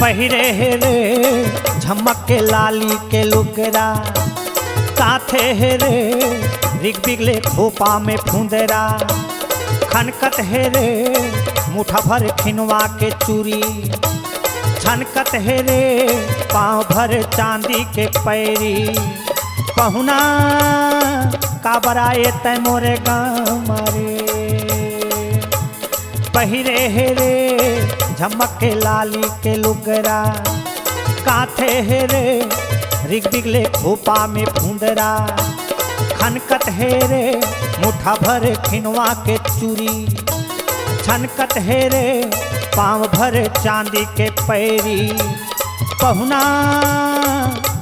पहिरे हे रे झमक के लाली के लुगरा, काथे हे रे रिग बिगले खोपा में फुंदरा, खनकत हे रे मुठा भर खिनवा के चूरी, छनकत हे रे पाँव भर चांदी के पैरी। पहुना काबराए तै मोरे गाँव रे, पहिरे हे रे झमक के लाली के लुगरा, काथे हे रे रिग बिगले खोपा में फुंदरा, खनकत हे रे मुठा भर खिनवा के चूरी, छनकत हे रे पाँव भर चांदी के पैरी। पहुना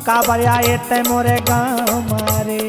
काबर आए तै मोरे गाँव रे।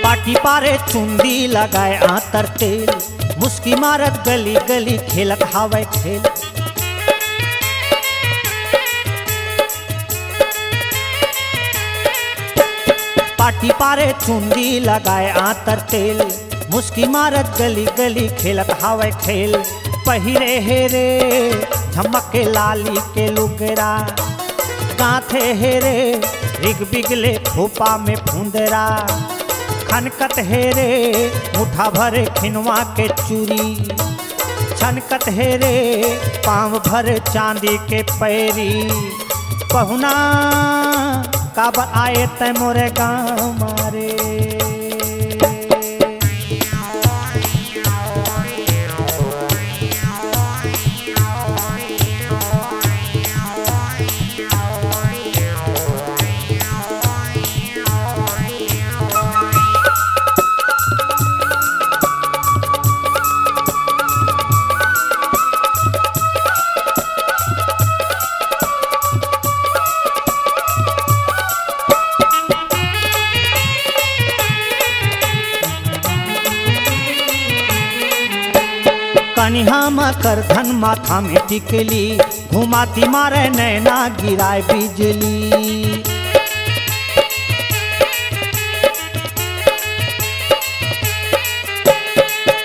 पाटी पारे चुंदी लगाए आतर तेल, मुस्की मारत गली गली खेलत हावे खेल। पाटी पारे चुंदी लगाए आतर तेल, मुस्की मारत गली गली खेलत हावे खेल। पहिरे हे रे झमक के लाली के लुगरा, गाथे हे रे रिग बिगले खोपा में फुंदरा, खनकत हे रे मुठा भर खिनवा के चूरी, छनकत हे रे पाँव भर चांदी के पैरी। पहुना काबर आए तै मोरे गाँव रे। कनिहा में कर धन माथा में टिकली, घुमाती मारे नैना गिराए बिजली।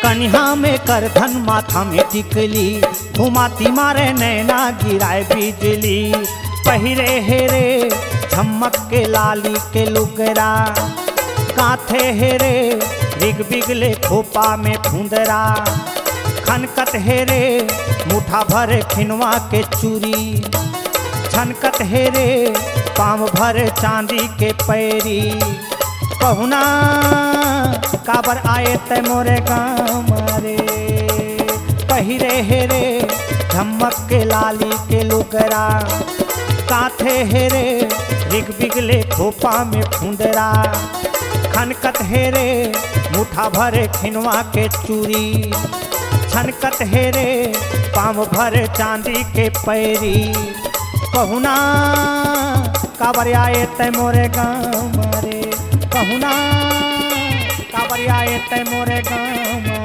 कनिहा में कर धन माथा में टिकली, घुमाती मारे नैना गिराए बिजली। पहिरे हे रे झमक के लाली के लुगरा, काथे हे रे रिग बिगले खोपा में फुंदरा, खनकत हे रे मुठा भर खिनवा के चूरी, छनकत हे रे पाँव भर चांदी के पैरी। पहुना काबर आए तै मोरे गाँव रे। पहिरे हे रे झमक के लाली के लुगरा, काथे हे रे रिग बिगले खोपा में फुंदरा, खनकत हे रे मुठा भर खिनवा के चूरी, छनकत हे रे पाँव भर चांदी के पैरी। पहुना काबर आए तै मोरे गाँव रे। पहुना काबर आए तै मोरे गाँव